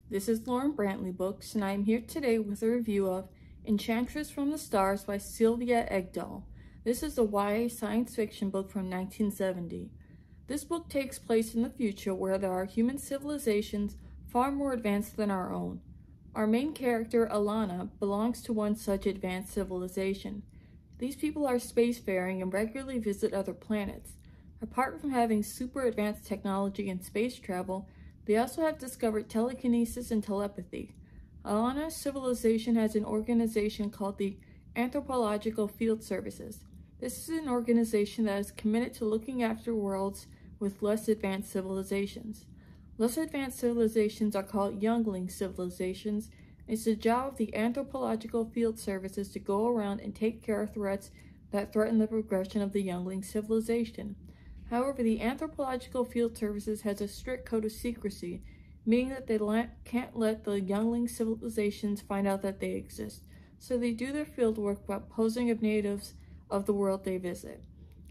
This is Lauren Brantley Books, and I am here today with a review of Enchantress From the Stars by Sylvia Engdahl. This is a YA science fiction book from 1970. This book takes place in the future where there are human civilizations far more advanced than our own. Our main character, Alana, belongs to one such advanced civilization. These people are spacefaring and regularly visit other planets. Apart from having super advanced technology and space travel, they also have discovered telekinesis and telepathy. Alana's civilization has an organization called the Anthropological Field Services. This is an organization that is committed to looking after worlds with less advanced civilizations. Less advanced civilizations are called youngling civilizations. It's the job of the Anthropological Field Services to go around and take care of threats that threaten the progression of the youngling civilization. However, the Anthropological Field Services has a strict code of secrecy, meaning that they can't let the youngling civilizations find out that they exist, so they do their field work by posing as natives of the world they visit.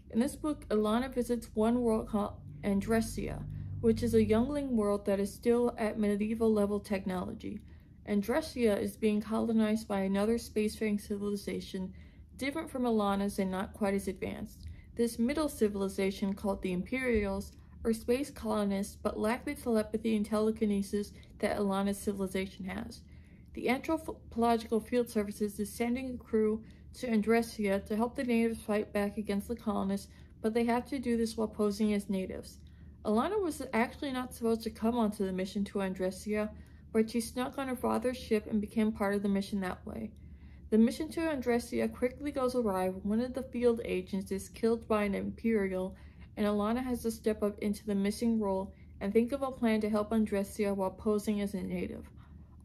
In this book, Alana visits one world called Andressia, which is a youngling world that is still at medieval level technology. Andressia is being colonized by another spacefaring civilization different from Alana's and not quite as advanced. This middle civilization, called the Imperials, are space colonists but lack the telepathy and telekinesis that Alana's civilization has. The Anthropological Field Services is sending a crew to Andressia to help the natives fight back against the colonists, but they have to do this while posing as natives. Alana was actually not supposed to come onto the mission to Andressia, but she snuck on her father's ship and became part of the mission that way. The mission to Andressia quickly goes awry when one of the field agents is killed by an Imperial, and Alana has to step up into the missing role and think of a plan to help Andressia while posing as a native.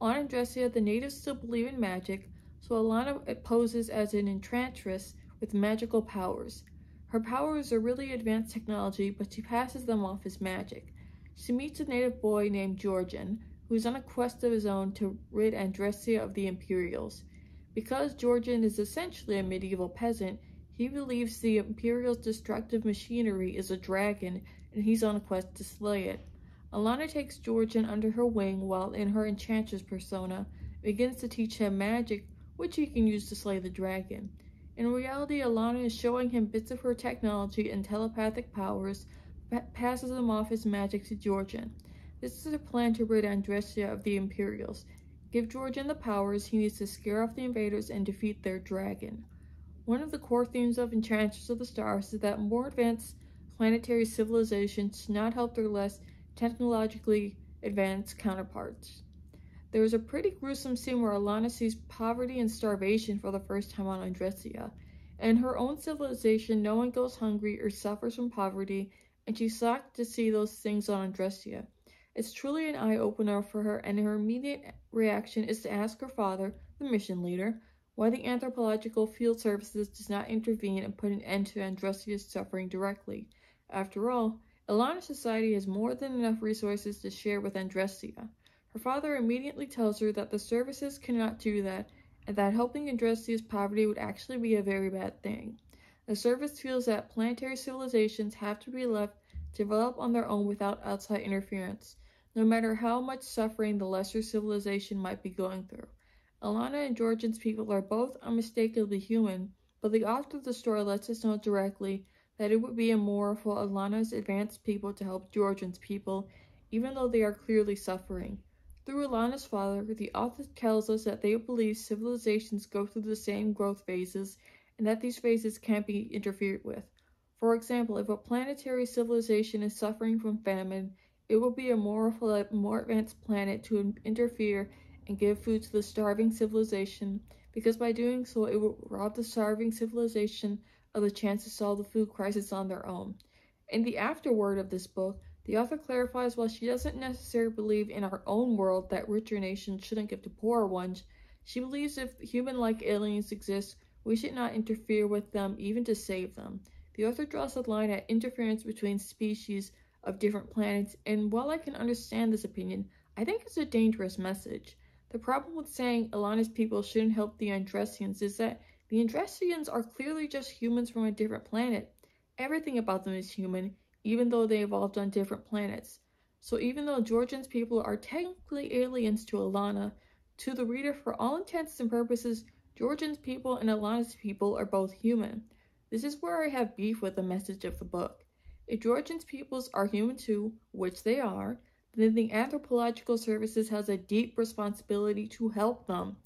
On Andressia, the natives still believe in magic, so Alana poses as an enchantress with magical powers. Her powers are really advanced technology, but she passes them off as magic. She meets a native boy named Georgian, who's on a quest of his own to rid Andressia of the Imperials. Because Georgian is essentially a medieval peasant, he believes the Imperial's destructive machinery is a dragon, and he's on a quest to slay it. Alana takes Georgian under her wing while in her enchantress persona begins to teach him magic, which he can use to slay the dragon. In reality, Alana is showing him bits of her technology and telepathic powers, passes them off as magic to Georgian. This is a plan to rid Andressia of the Imperials. Give Georgian the powers he needs to scare off the invaders and defeat their dragon. One of the core themes of Enchantress of the Stars is that more advanced planetary civilizations should not help their less technologically advanced counterparts. There is a pretty gruesome scene where Alana sees poverty and starvation for the first time on Andressia. In her own civilization, no one goes hungry or suffers from poverty, and she's shocked to see those things on Andressia. It's truly an eye-opener for her, and her immediate reaction is to ask her father, the mission leader, why the Anthropological Field Services does not intervene and put an end to Andressia's suffering directly. After all, Alana's society has more than enough resources to share with Andressia. Her father immediately tells her that the services cannot do that, and that helping Andressia's poverty would actually be a very bad thing. The service feels that planetary civilizations have to be left to develop on their own without outside interference, no matter how much suffering the lesser civilization might be going through. Alana and Georgian's people are both unmistakably human, but the author of the story lets us know directly that it would be immoral for Alana's advanced people to help Georgian's people, even though they are clearly suffering. Through Alana's father, the author tells us that they believe civilizations go through the same growth phases, and that these phases can't be interfered with. For example, if a planetary civilization is suffering from famine, it would be immoral for a more advanced planet to interfere and give food to the starving civilization, because by doing so it would rob the starving civilization of the chance to solve the food crisis on their own. In the afterword of this book, the author clarifies why she doesn't necessarily believe in our own world that richer nations shouldn't give to poorer ones. She believes if human-like aliens exist, we should not interfere with them even to save them. The author draws a line at interference between species of different planets, and while I can understand this opinion, I think it's a dangerous message. The problem with saying Alana's people shouldn't help the Andressians is that the Andressians are clearly just humans from a different planet. Everything about them is human, even though they evolved on different planets. So even though Georgian's people are technically aliens to Alana, to the reader, for all intents and purposes, Georgian's people and Alana's people are both human. This is where I have beef with the message of the book. If Georgian's peoples are human too, which they are, then the anthropological services has a deep responsibility to help them.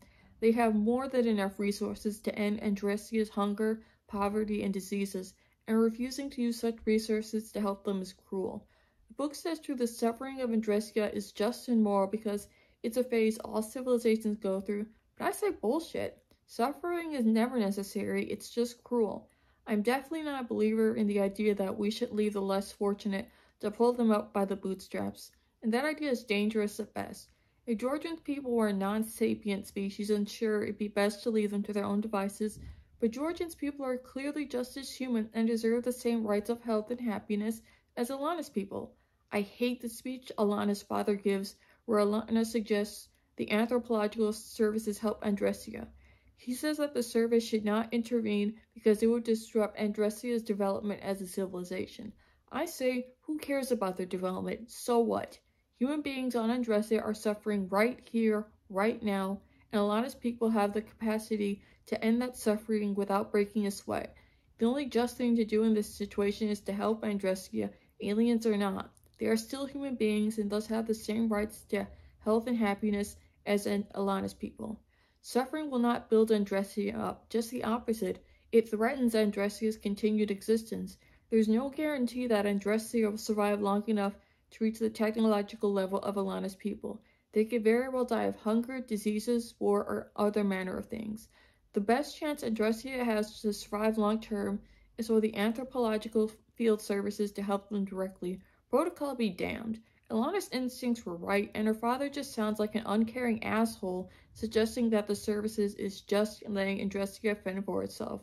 They have more than enough resources to end Andressia's hunger, poverty, and diseases, and refusing to use such resources to help them is cruel. The book says through the suffering of Andressia is just and moral because it's a phase all civilizations go through, but I say bullshit. Suffering is never necessary, it's just cruel. I'm definitely not a believer in the idea that we should leave the less fortunate to pull them up by the bootstraps, and that idea is dangerous at best. If Georgian people were a non-sapient species, then sure, it'd be best to leave them to their own devices, but Georgian's people are clearly just as human and deserve the same rights of health and happiness as Alana's people. I hate the speech Alana's father gives, where Alana suggests the anthropological services help Andressia. He says that the service should not intervene because it would disrupt Andressia's development as a civilization. I say, who cares about their development? So what? Human beings on Andressia are suffering right here, right now, and Alana's people have the capacity to end that suffering without breaking a sweat. The only just thing to do in this situation is to help Andressia, aliens or not. They are still human beings and thus have the same rights to health and happiness as Alana's people. Suffering will not build Andressia up, just the opposite. It threatens Andressia's continued existence. There's no guarantee that Andressia will survive long enough to reach the technological level of Alana's people. They could very well die of hunger, diseases, war, or other manner of things. The best chance Andressia has to survive long term is for the anthropological field services to help them directly. Protocol be damned. Alana's instincts were right, and her father just sounds like an uncaring asshole suggesting that the services is just letting Andressia fend for itself.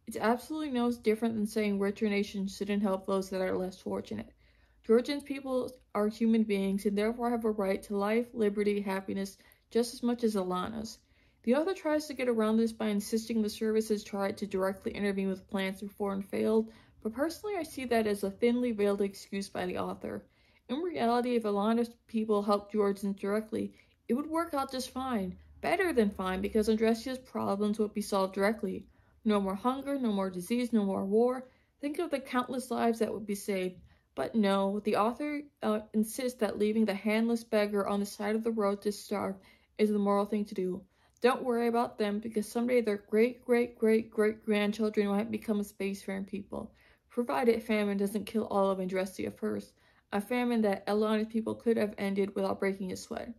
It's absolutely no different than saying richer nations shouldn't help those that are less fortunate. Georgian people are human beings and therefore have a right to life, liberty, happiness just as much as Alana's. The author tries to get around this by insisting the services tried to directly intervene with plans before and failed, but personally I see that as a thinly veiled excuse by the author. In reality, if Alana's people helped Georgians directly, it would work out just fine. Better than fine, because Andressia's problems would be solved directly. No more hunger, no more disease, no more war. Think of the countless lives that would be saved. But no, the author insists that leaving the handless beggar on the side of the road to starve is the moral thing to do. Don't worry about them, because someday their great-great-great-great-grandchildren might become spacefaring people, provided famine doesn't kill all of Andressia first. A famine that Alana's people could have ended without breaking a sweat.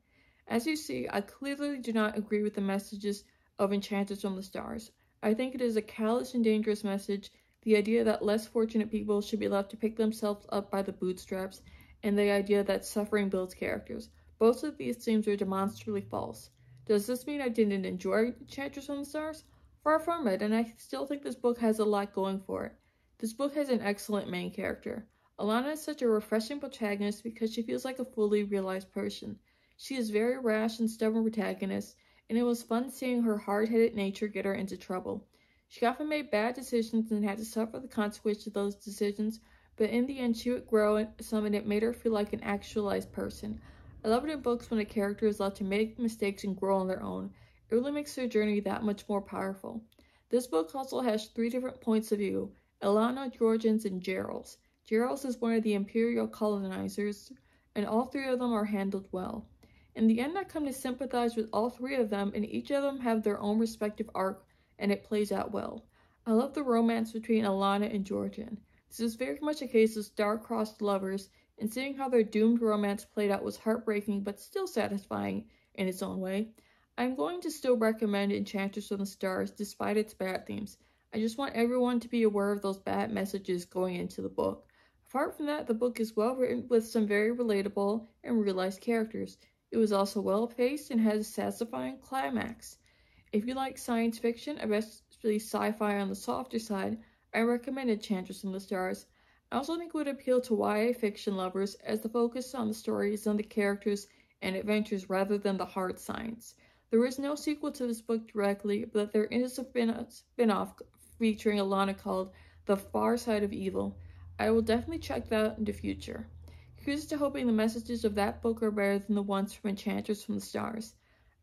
As you see, I clearly do not agree with the messages of Enchantress from the Stars. I think it is a callous and dangerous message, the idea that less fortunate people should be left to pick themselves up by the bootstraps, and the idea that suffering builds characters. Both of these themes are demonstrably false. Does this mean I didn't enjoy Enchantress from the Stars? Far from it, and I still think this book has a lot going for it. This book has an excellent main character. Alana is such a refreshing protagonist because she feels like a fully realized person. She is very rash and stubborn protagonist, and it was fun seeing her hard-headed nature get her into trouble. She often made bad decisions and had to suffer the consequences of those decisions, but in the end she would grow some and it made her feel like an actualized person. I love it in books when a character is allowed to make mistakes and grow on their own. It really makes their journey that much more powerful. This book also has 3 different points of view: Alana, Georgians, and Gerald's. Gerald's is one of the imperial colonizers, and all 3 of them are handled well. In the end, I come to sympathize with all 3 of them, and each of them have their own respective arc, and it plays out well. I love the romance between Alana and Georgian. This is very much a case of star-crossed lovers, and seeing how their doomed romance played out was heartbreaking but still satisfying in its own way. I'm going to still recommend Enchantress from the Stars despite its bad themes. I just want everyone to be aware of those bad messages going into the book. Apart from that, the book is well written with some very relatable and realized characters. It was also well paced and has a satisfying climax. If you like science fiction, especially sci-fi on the softer side, I recommend Enchantress from the Stars. I also think it would appeal to YA fiction lovers as the focus on the story is on the characters and adventures rather than the hard science. There is no sequel to this book directly, but there is a spin-off featuring Alana called The Far Side of Evil. I will definitely check that out in the future. Here's to hoping the messages of that book are better than the ones from Enchantress from the Stars.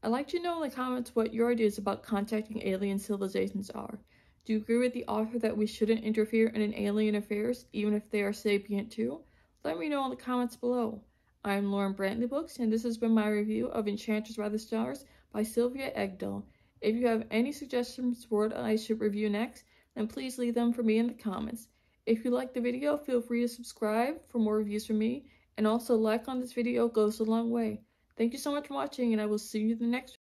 I'd like to know in the comments what your ideas about contacting alien civilizations are. Do you agree with the author that we shouldn't interfere in alien affairs, even if they are sapient too? Let me know in the comments below. I'm Lauren Brantley Books, and this has been my review of Enchantress from the Stars by Sylvia Engdahl. If you have any suggestions for what I should review next, then please leave them for me in the comments. If you liked the video, feel free to subscribe for more reviews from me, and also like on this video goes a long way. Thank you so much for watching, and I will see you in the next